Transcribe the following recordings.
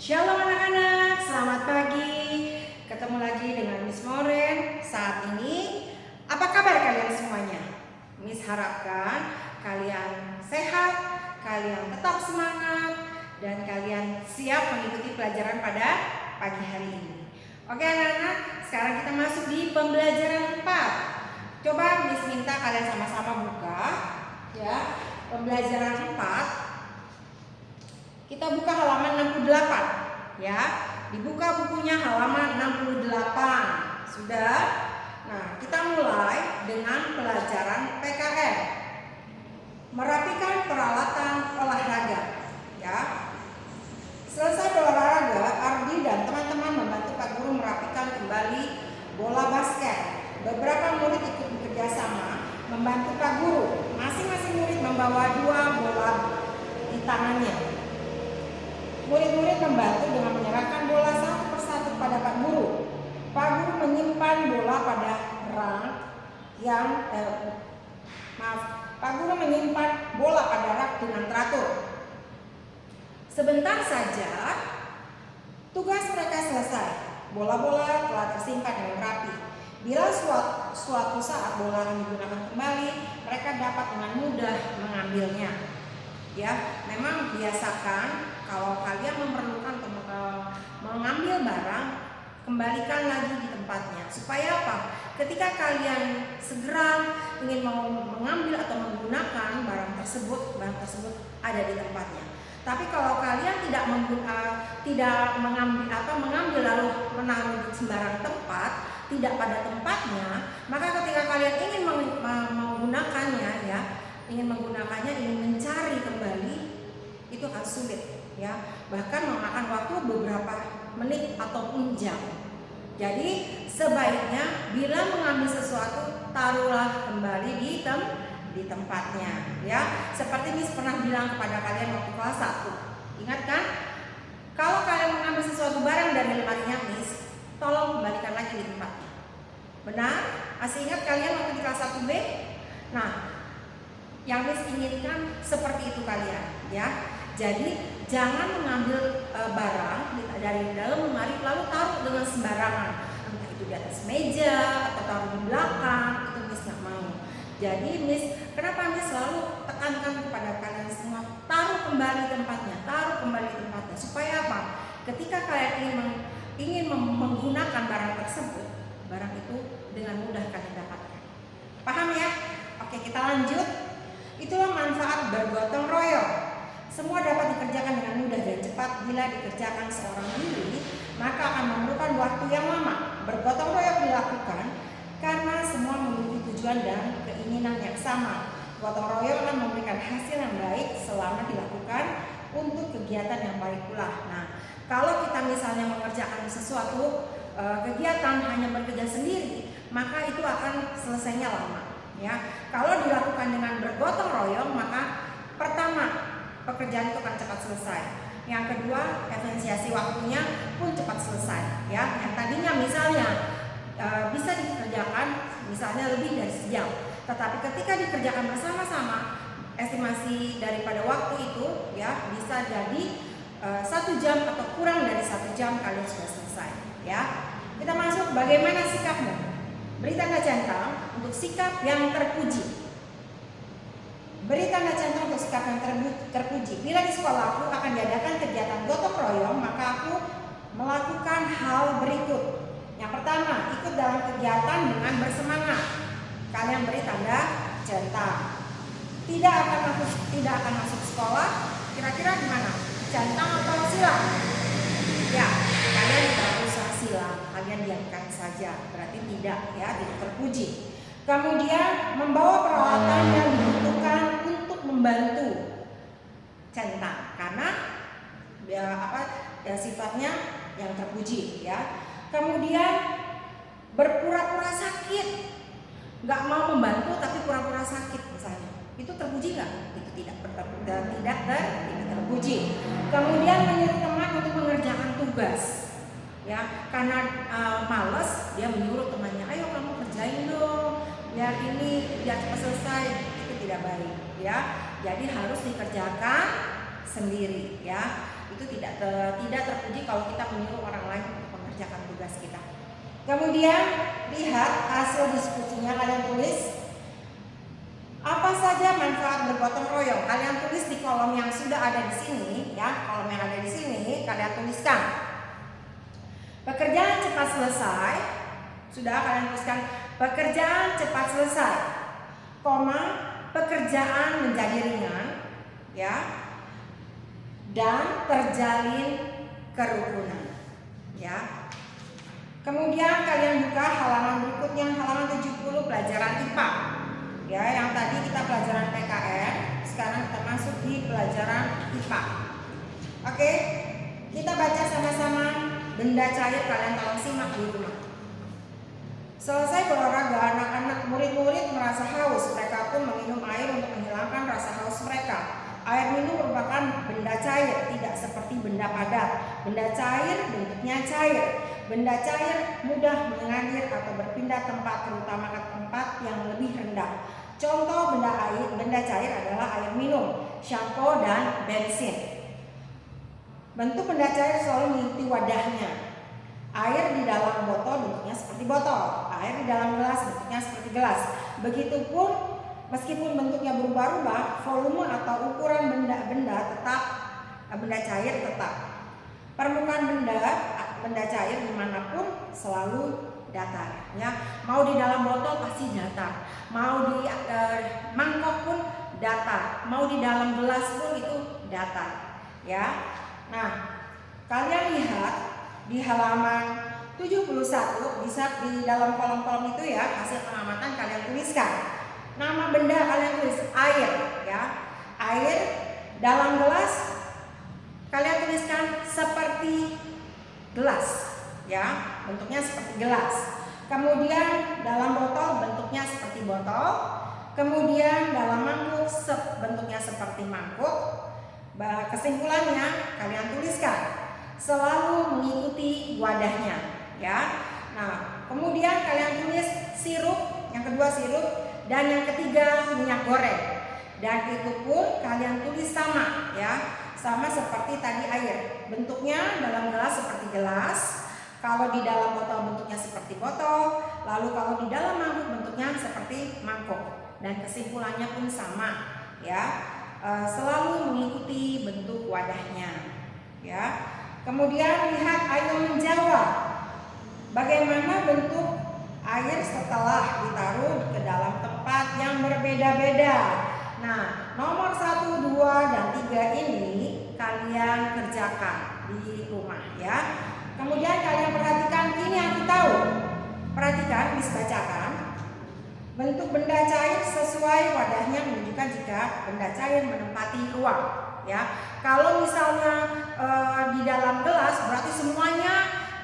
Shalom anak-anak, selamat pagi. Ketemu lagi dengan Miss Moren saat ini. Apa kabar kalian semuanya? Miss harapkan kalian sehat, kalian tetap semangat, dan kalian siap mengikuti pelajaran pada pagi hari ini. Oke anak-anak, sekarang kita masuk di pembelajaran 4. Coba Miss minta kalian sama-sama buka ya, pembelajaran 4. Kita buka halaman 68 ya. Dibuka bukunya halaman 68. Sudah? Nah, kita mulai dengan pelajaran PKR. Merapikan peralatan olahraga ya. Selesai berolahraga, Ardi dan teman-teman membantu Pak Guru merapikan kembali bola basket. Beberapa murid ikut bekerja sama membantu Pak Guru. Masing-masing murid membawa 2 bola di tangannya. Murid-murid membantu dengan menyerahkan bola satu persatu pada Pak Guru. Pak Guru menyimpan bola pada rak Pak Guru menyimpan bola pada rak dengan teratur. Sebentar saja tugas mereka selesai. Bola-bola telah tersimpan dengan rapi. Bila suatu saat bola digunakan kembali, mereka dapat dengan mudah mengambilnya. Ya, memang biasakan kalau kalian memerlukan mengambil barang, kembalikan lagi di tempatnya. Supaya apa? Ketika kalian segera ingin mengambil atau menggunakan barang tersebut ada di tempatnya. Tapi kalau kalian tidak mengambil lalu menaruh di sembarang tempat, tidak pada tempatnya, maka ketika kalian ingin menggunakannya, ingin mencari kembali, itu akan sulit. Ya, bahkan memakan waktu beberapa menit ataupun jam. Jadi sebaiknya bila mengambil sesuatu, taruhlah kembali di tempatnya. Ya, seperti Miss pernah bilang kepada kalian waktu kelas 1. Ingat kan? Kalau kalian mengambil sesuatu barang dari lemarinya Miss, tolong kembalikan lagi di tempatnya. Benar? Masih ingat kalian waktu di kelas 1B? Nah, yang Miss inginkan seperti itu kalian. Ya, jadi jangan mengambil barang dari dalam lemari lalu taruh dengan sembarangan, entah itu di atas meja atau taruh di belakang. Itu Miss nggak mau. Jadi Miss, kenapa Miss selalu tekankan kepada kalian semua, taruh kembali tempatnya, supaya apa? Ketika kalian ingin menggunakan barang tersebut, barang itu dengan mudah kalian dapatkan. Paham ya? Oke, kita lanjut. Itulah manfaat bergotong royong. Semua dapat dikerjakan dengan mudah dan cepat. Bila dikerjakan seorang diri, maka akan memerlukan waktu yang lama. Bergotong royong dilakukan karena semua memiliki tujuan dan keinginan yang sama. Gotong royong akan memberikan hasil yang baik selama dilakukan untuk kegiatan yang baik pula. Nah, kalau kita misalnya mengerjakan sesuatu kegiatan hanya bekerja sendiri, maka itu akan selesainya lama. Ya, kalau dilakukan dengan bergotong royong, maka pertama, pekerjaan itu akan cepat selesai. Yang kedua, efisiensi waktunya pun cepat selesai. Ya, yang tadinya misalnya bisa dikerjakan misalnya lebih dari sejam, tetapi ketika dikerjakan bersama-sama, estimasi daripada waktu itu ya bisa jadi 1 jam atau kurang dari 1 jam kalian sudah selesai. Ya, kita masuk bagaimana sikapmu. Beri tanda centang untuk sikap yang terpuji. Beri tanda centang untuk sikap yang terpuji. Bila di sekolahku akan diadakan kegiatan gotong royong, maka aku melakukan hal berikut. Yang pertama, ikut dalam kegiatan dengan bersemangat. Kalian beri tanda centang. Tidak akan masuk sekolah. Kira-kira gimana? Centang atau silang? Ya, kalian tidak usah silang. Kalian diamkan saja. Berarti tidak ya, tidak terpuji. Kemudian membawa peralatan yang dibutuhkan untuk membantu centang karena sifatnya yang terpuji ya. Kemudian berpura-pura sakit, nggak mau membantu tapi pura-pura sakit misalnya, itu terpuji nggak? Itu tidak terpuji. Kemudian menyuruh teman untuk mengerjakan tugas ya, karena malas dia menyuruh temannya, ayo kamu kerjain dong, biar cepat selesai. Itu tidak baik ya. Jadi harus dikerjakan sendiri ya. Itu tidak terpuji kalau kita menyuruh orang lain untuk mengerjakan tugas kita. Kemudian lihat hasil diskusinya, kalian tulis apa saja manfaat bergotong royong. Kalian tulis di kolom yang sudah ada di sini ya, kolom yang ada di sini kalian tuliskan. Pekerjaan cepat selesai. Sudah kalian tuliskan pekerjaan cepat selesai, koma, pekerjaan menjadi ringan ya, dan terjalin kerukunan ya. Kemudian kalian buka halaman berikutnya, halaman 70 pelajaran IPA ya. Yang tadi kita pelajaran PKN, sekarang kita masuk di pelajaran IPA. Oke, kita baca sama-sama benda cair, kalian tolong simak di rumah. Selesai berolahraga, anak-anak murid-murid merasa haus. Mereka pun meminum air untuk menghilangkan rasa haus mereka. Air minum merupakan benda cair, tidak seperti benda padat. Benda cair bentuknya cair. Benda cair mudah mengalir atau berpindah tempat, terutama ke tempat yang lebih rendah. Contoh benda cair adalah air minum, shampoo, dan bensin. Bentuk benda cair selalu mengikuti wadahnya. Air di dalam botol bentuknya seperti botol, air di dalam gelas bentuknya seperti gelas. Begitupun meskipun bentuknya berubah-ubah, volume atau ukuran benda cair tetap. Permukaan benda cair dimanapun selalu datar ya. Mau di dalam botol pasti datar, mau di mangkok pun datar, mau di dalam gelas pun itu datar ya. Nah, kalian lihat di halaman 71 bisa di dalam kolom-kolom itu ya, hasil pengamatan kalian tuliskan. Nama benda kalian tulis air ya. Air dalam gelas kalian tuliskan seperti gelas ya, bentuknya seperti gelas. Kemudian dalam botol bentuknya seperti botol. Kemudian dalam mangkuk bentuknya seperti mangkuk. Kesimpulannya kalian tuliskan selalu mengikuti wadahnya ya. Nah, kemudian kalian tulis sirup, yang kedua sirup, dan yang ketiga minyak goreng. Dan itu pun kalian tulis sama ya, sama seperti tadi air. Bentuknya dalam gelas seperti gelas, kalau di dalam botol bentuknya seperti botol, lalu kalau di dalam mangkuk bentuknya seperti mangkuk. Dan kesimpulannya pun sama ya, selalu mengikuti bentuk wadahnya ya. Kemudian lihat ayo menjawab bagaimana bentuk air setelah ditaruh ke dalam tempat yang berbeda-beda. Nah, nomor 1, 2, dan 3 ini kalian kerjakan di rumah ya. Kemudian kalian perhatikan ini yang kita tahu. Perhatikan, dibacakan. Bentuk benda cair sesuai wadahnya menunjukkan jika benda cair menempati ruang ya. Kalau misalnya di dalam gelas berarti semuanya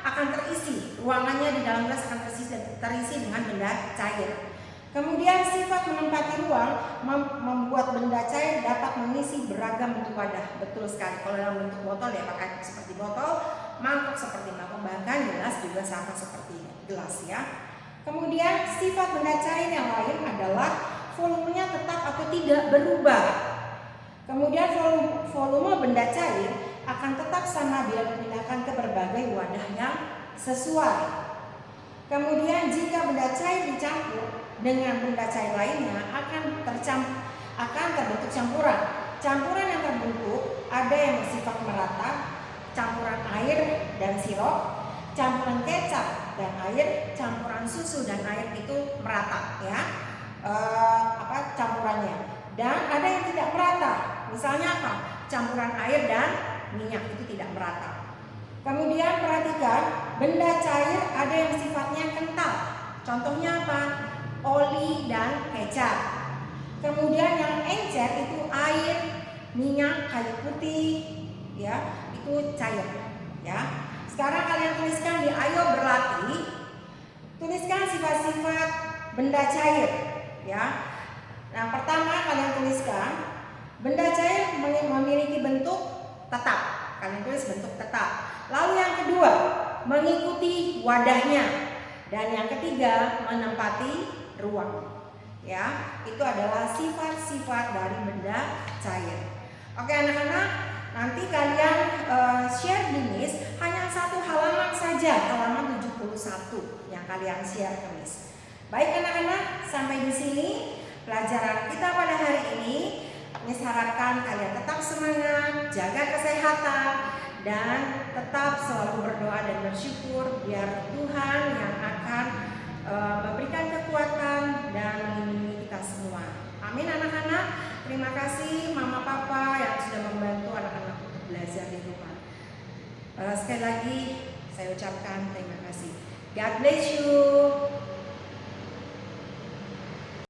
akan terisi, ruangannya di dalam gelas akan terisi dengan benda cair. Kemudian sifat menempati ruang membuat benda cair dapat mengisi beragam bentuk wadah. Betul sekali. Kalau dalam bentuk botol ya pakai seperti botol, mangkok seperti mangkok, bahkan gelas juga sama seperti gelas ya. Kemudian sifat benda cair yang lain adalah volumenya tetap atau tidak berubah. Kemudian volume benda cair akan tetap sama bila dipindahkan ke berbagai wadah yang sesuai. Kemudian jika benda cair dicampur dengan benda cair lainnya akan terbentuk campuran. Campuran yang terbentuk ada yang bersifat merata, campuran air dan sirup, campuran kecap dan air, campuran susu dan air itu merata ya, campurannya. Dan ada yang tidak merata, misalnya apa? Campuran air dan minyak itu tidak merata. Kemudian perhatikan benda cair ada yang sifatnya kental. Contohnya apa? Oli dan kecap. Kemudian yang encer itu air, minyak, kayu putih, ya itu cair. Ya. Sekarang kalian tuliskan di ayo berlatih. Tuliskan sifat-sifat benda cair. Ya. Nah pertama kalian tuliskan benda cair memiliki bentuk tetap. Kalian tulis bentuk tetap. Lalu yang kedua mengikuti wadahnya. Dan yang ketiga menempati ruang. Ya, itu adalah sifat-sifat dari benda cair. Oke anak-anak, nanti kalian share di Miss hanya satu halaman saja, halaman 71 yang kalian share ke Miss. Baik anak-anak, sampai di sini pelajaran kita pada hari ini. Miss harapkan kalian tetap semangat, jaga kesehatan, dan tetap selalu berdoa dan bersyukur biar Tuhan yang akan memberikan kekuatan dan melindungi kita semua. Amin anak-anak. Terima kasih mama papa yang sudah membantu anak-anak untuk belajar di rumah. Sekali lagi saya ucapkan terima kasih. God bless you.